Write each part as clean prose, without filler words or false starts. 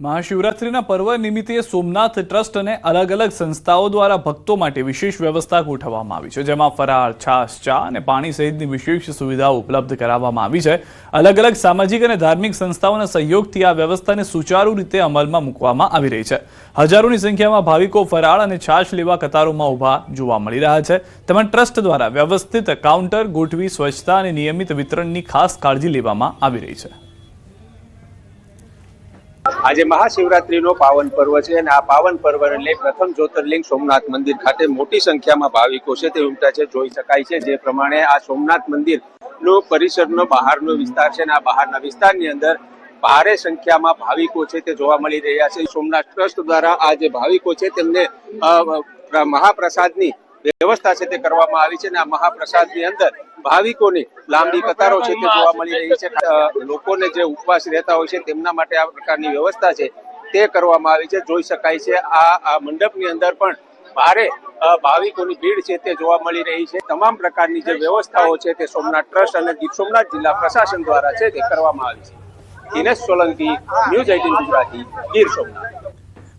મહાશિવરાત્રિના પર્વ નિમિત્તે સોમનાથ ટ્રસ્ટ અને અલગ અલગ સંસ્થાઓ દ્વારા ભક્તો માટે વિશેષ વ્યવસ્થા ગોઠવવામાં આવી છે, જેમાં ફરાળ, છાશ, ચા અને પાણી સહિતની વિશેષ સુવિધાઓ ઉપલબ્ધ કરાવવામાં આવી છે। અલગ અલગ સામાજિક અને ધાર્મિક સંસ્થાઓના સહયોગથી આ વ્યવસ્થાને સુચારુ રીતે અમલમાં મૂકવામાં આવી રહી છે। હજારોની સંખ્યામાં ભાવિકો ફરાળ અને છાશ લેવા કતારોમાં ઊભા જોવા મળી રહ્યા છે। તેમજ ટ્રસ્ટ દ્વારા વ્યવસ્થિત કાઉન્ટર ગોઠવી સ્વચ્છતા અને નિયમિત વિતરણની ખાસ કાળજી લેવામાં આવી રહી છે। આજે મહાશિવરાત્રીનો પાવન પર્વ છે અને આ પાવન પર્વને લઈ પ્રથમ જ્યોતિર્લિંગ સોમનાથ મંદિર ખાતે મોટી સંખ્યામાં ભાવિકો છે તે ઉમટ્યા છે। જોઈ શકાય છે જે પ્રમાણે આ સોમનાથ મંદિરનો પરિસરનો બહારનો વિસ્તાર છે અને આ બહારના વિસ્તારની અંદર ભારે સંખ્યામાં ભાવિકો છે તે જોવા મળી રહ્યા છે। સોમનાથ ટ્રસ્ટ દ્વારા આ જે ભાવિકો છે તેમને મહાપ્રસાદની વ્યવસ્થા છે તે કરવામાં આવી છે અને આ મહાપ્રસાદની અંદર ભાવિકોની લાંબી કતારો છે તે જોવા મળી રહી છે। લોકોને જે ઉપવાસ રહેતા હોય છે તેમના માટે આ પ્રકારની વ્યવસ્થા છે તે કરવામાં આવી છે। જોઈ શકાય છે આ મંડપની અંદર પણ ભારે ભાવિકોની ભીડ છે તે જોવા મળી રહી છે। તમામ પ્રકારની જે વ્યવસ્થાઓ છે તે સોમનાથ ટ્રસ્ટ અને ગીર સોમનાથ જિલ્લા પ્રશાસન દ્વારા છે તે કરવામાં આવી છે। દિનેશ સોલંકી, ન્યૂઝ 18 ગુજરાતી, ગીર સોમનાથ।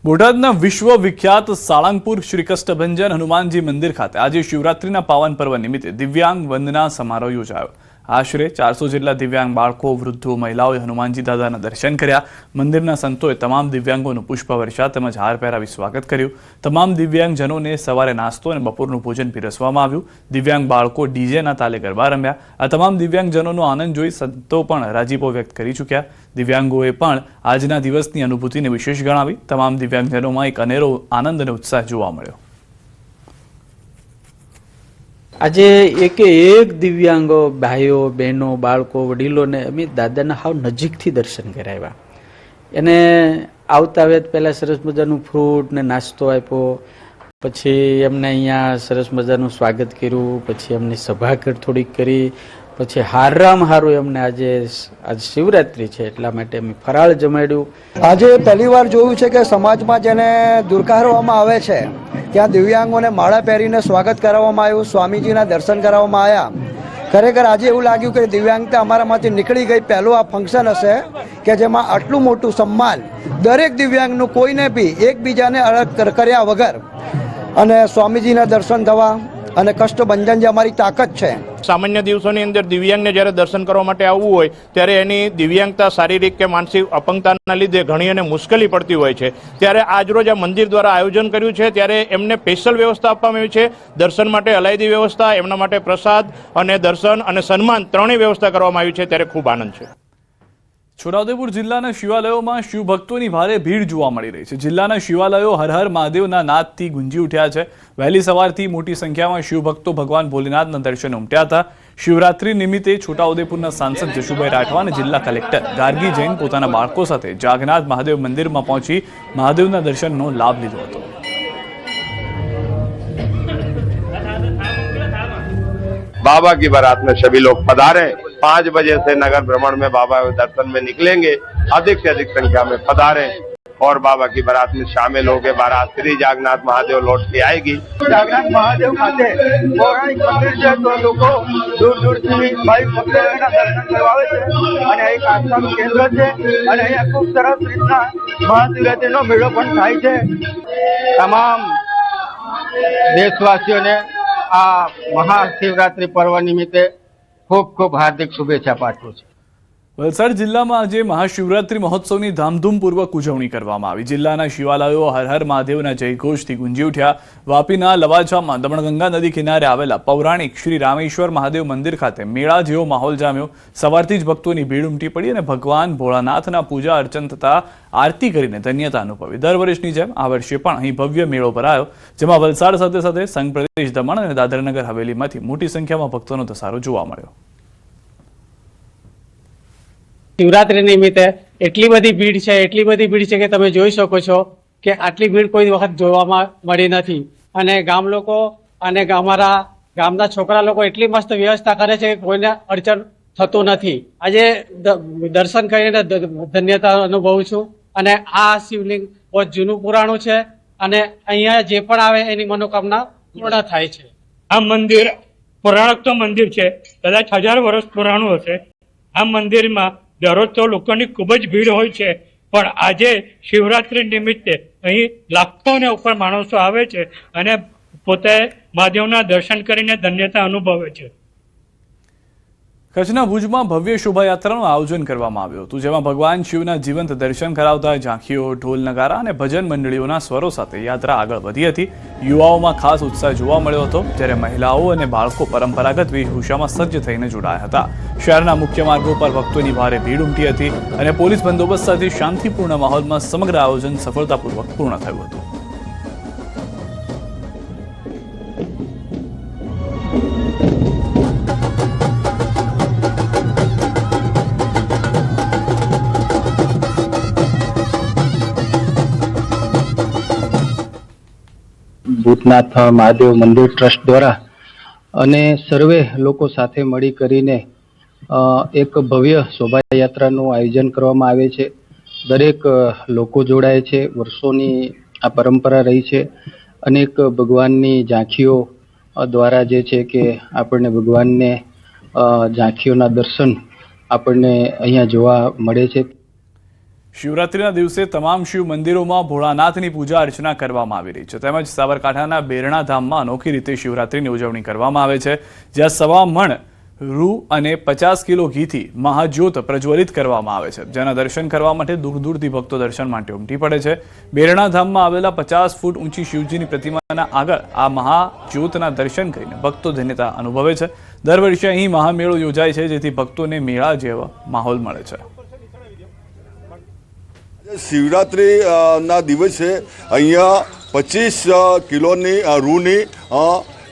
બોટાદના વિશ્વ વિખ્યાત સાળંગપુર શ્રી કષ્ટભંજન હનુમાનજી મંદિર ખાતે આજે શિવરાત્રીના પાવન પર્વ નિમિત્તે દિવ્યાંગ વંદના સમારોહ યોજાયો। આશરે 400 જેટલા દિવ્યાંગ બાળકો, વૃદ્ધો, મહિલાઓએ હનુમાનજી દાદાના દર્શન કર્યા। મંદિરના સંતોએ તમામ દિવ્યાંગોનું પુષ્પવર્ષા તેમજ હાર પહેરાવી સ્વાગત કર્યું। તમામ દિવ્યાંગજનોને સવારે નાસ્તો અને બપોરનું ભોજન પીરસવામાં આવ્યું। દિવ્યાંગ બાળકો ડીજેના તાલે ગરબા રમ્યા। આ તમામ દિવ્યાંગજનોનો આનંદ જોઈ સંતો પણ રાજીપો વ્યક્ત કરી ચૂક્યા। દિવ્યાંગોએ પણ આજના દિવસની અનુભૂતિને વિશેષ ગણાવી। તમામ દિવ્યાંગજનોમાં એક અનેરો આનંદ અને ઉત્સાહ જોવા મળ્યો। આજે એક દિવ્યાંગો ભાઈઓ, બહેનો, બાળકો, વડીલોને અમે દાદાના હાવ નજીકથી દર્શન કરાવ્યા। એને આવતા વેત પહેલાં સરસ મજાનું ફ્રૂટ ને નાસ્તો આપ્યો, પછી એમને અહીંયા સરસ મજાનું સ્વાગત કર્યું, પછી એમની સભા થોડીક કરી, પછી હારામાં હારું એમને આજે શિવરાત્રિ છે એટલા માટે અમે ફરાળ જમાડ્યું। આજે પહેલી વાર જોયું છે કે સમાજમાં જેને દુરકારવામાં આવે છે ત્યાં દિવ્યાંગોને માળા પહેરીને સ્વાગત કરાવવામાં આવ્યું, સ્વામીજીના દર્શન કરાવવામાં આવ્યા। ખરેખર આજે એવું લાગ્યું કે દિવ્યાંગતા અમારામાંથી નીકળી ગઈ। પહેલું આ ફંક્શન હશે કે જેમાં આટલું મોટું સન્માન દરેક દિવ્યાંગનું, કોઈને બી એકબીજાને અલગ કર્યા વગર અને સ્વામીજીના દર્શન થવા અને કષ્ટભંજન જે અમારી તાકાત છે। સામાન્ય દિવસોની અંદર દિવ્યાંગને જ્યારે દર્શન કરવા માટે આવવું હોય ત્યારે એની દિવ્યાંગતા શારીરિક કે માનસિક અપંગતાના લીધે ઘણી એને મુશ્કેલી પડતી હોય છે। ત્યારે આજરોજ આ મંદિર દ્વારા આયોજન કર્યું છે ત્યારે એમને સ્પેશિયલ વ્યવસ્થા આપવામાં આવી છે। દર્શન માટે અલાયદી વ્યવસ્થા, એમના માટે પ્રસાદ અને દર્શન અને સન્માન ત્રણેય વ્યવસ્થા કરવામાં આવી છે। ત્યારે ખૂબ આનંદ છે। છોટાઉદેપુર જિલ્લાના શિવાલયોમાં શિવભક્તોની ભારે ભીડ જોવા મળી રહી છે। જિલ્લાના શિવાલયો હર હર મહાદેવના નાદથી ગુંજી ઉઠ્યા છે। વહેલી સવારથી મોટી સંખ્યામાં શિવભક્તો ભગવાન ભોલેનાથના દર્શને ઉમટ્યા હતા। શિવરાત્રી નિમિત્તે છોટાઉદેપુરના સાંસદ જશુભાઈ રાઠવા અને જિલ્લા કલેક્ટર ગાર્ગી જૈન પોતાના બાળકો સાથે જાગનાથ મહાદેવ મંદિરમાં પહોંચી મહાદેવના દર્શનનો લાભ લીધો હતો। बाबा की बारात में सभी लोग पधारे। 5 बजे से नगर भ्रमण में बाबा दर्शन में निकलेंगे। अधिक से अधिक संख्या में पधारे और बाबा की बारात में शामिल होकर बारात श्री जागनाथ महादेव लौट के आएगी। जागनाथ महादेव खाते पौराणिक मंदिर છે તો લોકો દૂર દૂરથી ભાઈ ભક્તો એના દર્શન કરવા આવે છે અને એક આસ્થાનું કેન્દ્ર છે અને અહીંયા ખૂબ સરસ રીતના મહાશિવરાત્રીનો મેળો પણ થાય છે। તમામ દેશવાસીઓને આ મહાશિવરાત્રી પર્વ નિમિત્તે ખૂબ ખૂબ હાર્દિક શુભેચ્છા પાઠવું છું। વલસાડ જિલ્લામાં આજે મહાશિવરાત્રી મહોત્સવની ધામધૂમપૂર્વક ઉજવણી કરવામાં આવી। જિલ્લાના શિવાલયો હર હર મહાદેવના જયઘોષથી ગુંજી ઉઠ્યા। વાપીના લવાજામાં દમણગંગા નદી કિનારે આવેલા પૌરાણિક શ્રી રામેશ્વર મહાદેવ મંદિર ખાતે મેળા જેવો માહોલ જામ્યો। સવારથી જ ભક્તોની ભીડ ઉમટી પડી અને ભગવાન ભોળાનાથના પૂજા અર્ચન તથા આરતી કરીને ધન્યતા અનુભવી। દર વર્ષની જેમ આ વર્ષે પણ અહીં ભવ્ય મેળો ભરાયો, જેમાં વલસાડ સાથે સાથે સંઘ પ્રદેશ દમણ અને દાદરાનગર હવેલીમાંથી મોટી સંખ્યામાં ભક્તોનો ધસારો જોવા મળ્યો। શિવરાત્રી નિમિત્તે એટલી બધી ભીડ છે કે તમે જોઈ શકો છો કે આટલી ભીડ કોઈ વખત જોવામાં મળી નથી। અને ગામ લોકો અને અમારા ગામના છોકરા લોકો એટલી મસ્ત વ્યવસ્થા કરે છે કે કોઈને અડચણ થતું નથી। આજે દર્શન કરીને ધન્યતા અનુભવું છું અને આ શિવલિંગ બહુ જૂનું પુરાણું છે અને અહીંયા જે પણ આવે એની મનોકામના પૂર્ણ થાય છે। આ મંદિર પૌરાણિક તો મંદિર છે, કદાચ 1000 વર્ષ પુરાણું હશે। આ મંદિરમાં દરરોજ તો લોકોની ખૂબ જ ભીડ હોય છે પણ આજે શિવરાત્રી નિમિત્તે અહીં લાખોને ઉપર માણસો આવે છે અને પોતે મહાદેવના દર્શન કરીને ધન્યતા અનુભવે છે. કચ્છના ભુજમાં ભવ્ય શોભાયાત્રાનું આયોજન કરવામાં આવ્યું હતું, જેમાં ભગવાન શિવના જીવંત દર્શન કરાવતા ઝાંખીઓ, ઢોલ નગારા અને ભજન મંડળીઓના સ્વરો સાથે યાત્રા આગળ વધી હતી. યુવાઓમાં ખાસ ઉત્સાહ જોવા મળ્યો હતો, જ્યારે મહિલાઓ અને બાળકો પરંપરાગત વેશભૂષામાં સજ્જ થઈને જોડાયા હતા. શહેરના મુખ્ય માર્ગો પર ભક્તોની ભારે ભીડ ઉમટી હતી અને પોલીસ બંદોબસ્ત સાથે શાંતિપૂર્ણ માહોલમાં સમગ્ર આયોજન સફળતાપૂર્વક પૂર્ણ થયું હતું. ભૂતનાથ મહાદેવ મંદિર ટ્રસ્ટ દ્વારા અને સર્વે લોકો સાથે મળી કરીને એક ભવ્ય શોભાયાત્રાનું આયોજન કરવામાં આવે છે. દરેક લોકો જોડાય છે. વર્ષોની આ પરંપરા રહી છે. અનેક ભગવાનની ઝાંખીઓ દ્વારા જે છે કે આપણને ભગવાનને ઝાંખીઓના દર્શન આપણને અહીંયા જોવા મળે છે. શિવરાત્રીના દિવસે તમામ શિવ મંદિરોમાં ભોળાનાથની પૂજા અર્ચના કરવામાં આવી રહી છે, તેમજ સાબરકાંઠાના બેરણા ધામમાં અનોખી રીતે શિવરાત્રીની ઉજવણી કરવામાં આવે છે, જ્યાં 1.25 મણ રૂ અને 50 કિલો ઘીથી મહાજ્યોત પ્રજ્વલિત કરવામાં આવે છે, જેના દર્શન કરવા માટે દૂર દૂરથી ભક્તો દર્શન માટે ઉમટી પડે છે. બેરણા ધામમાં આવેલા 50 ફૂટ ઊંચી શિવજીની પ્રતિમાના આગળ આ મહાજ્યોતના દર્શન કરીને ભક્તો ધન્યતા અનુભવે છે. દર વર્ષે અહીં મહામેળો યોજાય છે, જેથી ભક્તોને મેળા જેવા માહોલ મળે છે. શિવરાત્રી ના દિવસે અહીંયા 25 કિલોની રૂની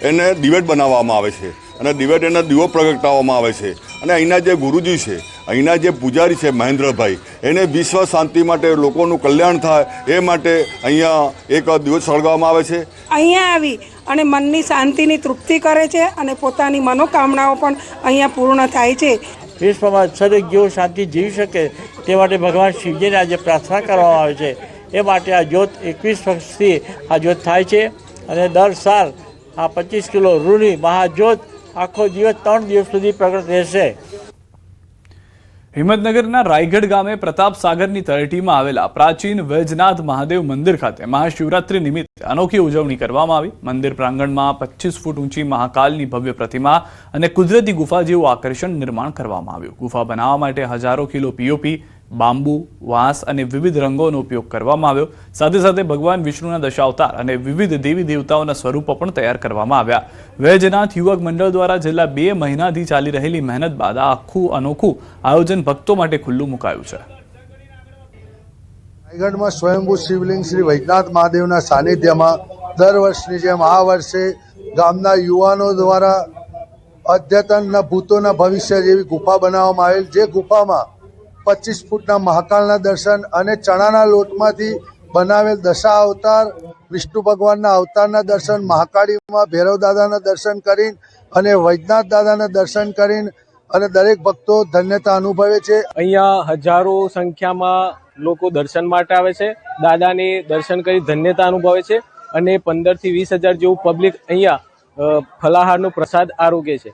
એને દિવેટ બનાવવામાં આવે છે અને દિવેટ એના દીવો પ્રગટાવવામાં આવે છે. અને અહીંના જે ગુરુજી છે, અહીંના જે પૂજારી છે મહેન્દ્રભાઈ, એને વિશ્વ શાંતિ માટે, લોકોનું કલ્યાણ થાય એ માટે અહીંયા એક દિવસ સળગાવવામાં આવે છે. અહીંયા આવી અને મનની શાંતિની તૃપ્તિ કરે છે અને પોતાની મનોકામનાઓ પણ અહીંયા પૂર્ણ થાય છે. વિશ્વમાં દરેક જીવ શાંતિ જીવી શકે તે માટે ભગવાન શિવજીને આજે પ્રાર્થના કરવામાં આવે છે. એ માટે આ જ્યોત 21 વર્ષથી આ જ્યોત થાય છે અને દર સાલ આ 25 કિલો રૂની મહાજ્યોત આખો દિવસ 3 દિવસ સુધી પ્રગટ રહેશે. હિંમતનગરના રાયગઢ ગામે પ્રતાપ સાગરની તળેટીમાં આવેલા પ્રાચીન વૈજનાથ મહાદેવ મંદિર ખાતે મહાશિવરાત્રી નિમિત્તે અનોખી ઉજવણી કરવામાં આવી. મંદિર પ્રાંગણમાં 25 ફૂટ ઊંચી મહાકાલની ભવ્ય પ્રતિમા અને કુદરતી ગુફા જેવું આકર્ષણ નિર્માણ કરવામાં આવ્યું. ગુફા બનાવવા માટે હજારો કિલો પીઓપી, બાંબુ, વાંસ અને વિવિધ રંગોનો ઉપયોગ કરવામાં આવ્યો. સાથે સાથે ભગવાન વિષ્ણુના દશાવતાર અને વિવિધ દેવી દેવતાઓના સ્વરૂપો પણ તૈયાર કરવામાં આવ્યા. વૈજનાથ યુવક મંડળ દ્વારા છેલ્લા 2 મહિનાથી ચાલી રહેલી મહેનત બાદ આ આખું અનોખું આયોજન ભક્તો માટે ખુલ્લું મુકાયું છે. રાયગઢમાં સ્વયંભૂ શિવલિંગ શ્રી વૈજનાથ મહાદેવના સાનિધ્યમાં દર વર્ષની જેમ આ વર્ષે ગામના યુવાનો દ્વારા અદ્યતનના ભૂતોના ભવિષ્ય જેવી ગુફા બનાવવામાં આવેલ, જે ગુફામાં 25 ફૂટના મહાકાલના દર્શન અને ચણાના લોટમાંથી બનાવેલ દશા અવતાર, વિષ્ણુ ભગવાનના અવતારના દર્શન, મહાકાળીમાં ભૈરવ દાદાના દર્શન કરીને અને વૈજનાથ દાદાના દર્શન કરીને અને દરેક ભક્તો ધન્યતા અનુભવે છે. અહીંયા હજારો સંખ્યામાં લોકો દર્શન માટે આવે છે, દાદાને દર્શન કરી ધન્યતા અનુભવે છે અને 15 થી 20 હજાર જેવું પબ્લિક અહીંયા ફલાહારનો પ્રસાદ આરોગે છે.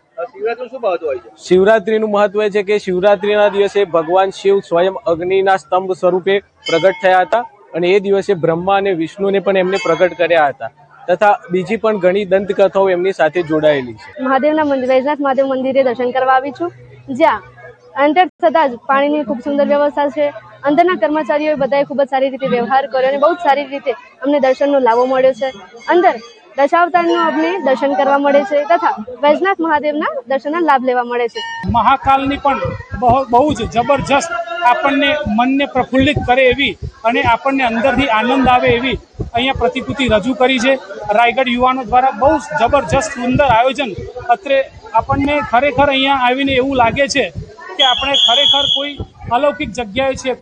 શિવરાત્રીનું મહત્વ એ છે કે શિવરાત્રીના દિવસે ભગવાન શિવ સ્વયં અગ્નિના સ્તંભ સ્વરૂપે પ્રગટ થયા હતા અને એ દિવસે બ્રહ્મા અને વિષ્ણુને પણ એમને પ્રગટ કર્યા હતા તથા બીજી પણ ઘણી દંતકથાઓ એમની સાથે જોડાયેલી છે. મહાદેવના મંદિર વૈજનાથ મહાદેવ મંદિરે દર્શન કરવા આવી છું, જ્યાં એન્ટર થતાં જ પાણીની ખૂબ સુંદર વ્યવસ્થા છે. અંદરના કર્મચારીઓએ બધાએ ખૂબ જ સારી રીતે વ્યવહાર કર્યો અને બહુ જ સારી રીતે અમને દર્શનનો લાભો મળ્યો છે. અંદર દશાવતારનું અમને દર્શન કરવા મળે છે તથા વૈજનાથ મહાદેવના દર્શનના લાભ લેવા મળે છે. મહાકાલની પણ બહુ જ જબરજસ્ત આપણને મનને પ્રફુલ્લિત કરે એવી અને આપણને અંદરથી આનંદ આવે એવી અહીંયા પ્રતિકૃતિ રજૂ કરી છે. રાયગઢ યુવાનો દ્વારા બહુ જબરજસ્ત સુંદર આયોજન. અત્રે આપણને ખરેખર અહીંયા આવીને એવું લાગે છે કે આપણે ખરેખર કોઈ અલૌકિક જગ્યાએ છીએ.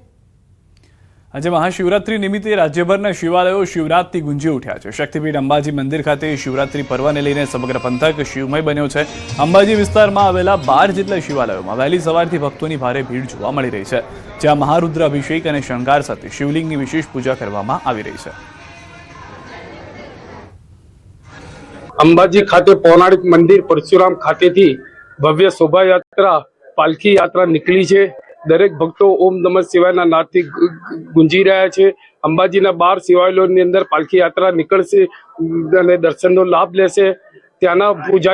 આજે મહાશિવરાત્રી નિમિત્તે રાજ્યભરના શિવાલયો શિવરાતથી ગુંજી ઉઠ્યા છે. શક્તિપીઠ અંબાજી મંદિર ખાતે શિવરાત્રી પર્વને લઈને સમગ્ર પંથક શિવમય બન્યો છે. અંબાજી વિસ્તારમાં આવેલા 12 જેટલા શિવાલયોમાં વહેલી સવારથી ભક્તોની ભારે ભીડ જોવા મળી રહી છે, જ્યાં મહારુદ્ર અભિષેક અને શણગાર સાથે શિવલિંગની વિશેષ પૂજા કરવામાં આવી રહી છે. અંબાજી ખાતે પૌરાણિક મંદિર પરશુરામ ખાતેથી ભવ્ય શોભાયાત્રા પાલખી યાત્રા નીકળી છે. દરેક ભક્તો ઓમ નમઃ શિવાયના નાદથી ગુંજી રહ્યા છે. અંબાજીના 12 શિવાલયોની અંદર પાલખી યાત્રા નીકળશે અને દર્શનનો લાભ લેશે. ત્યાંના પૂજા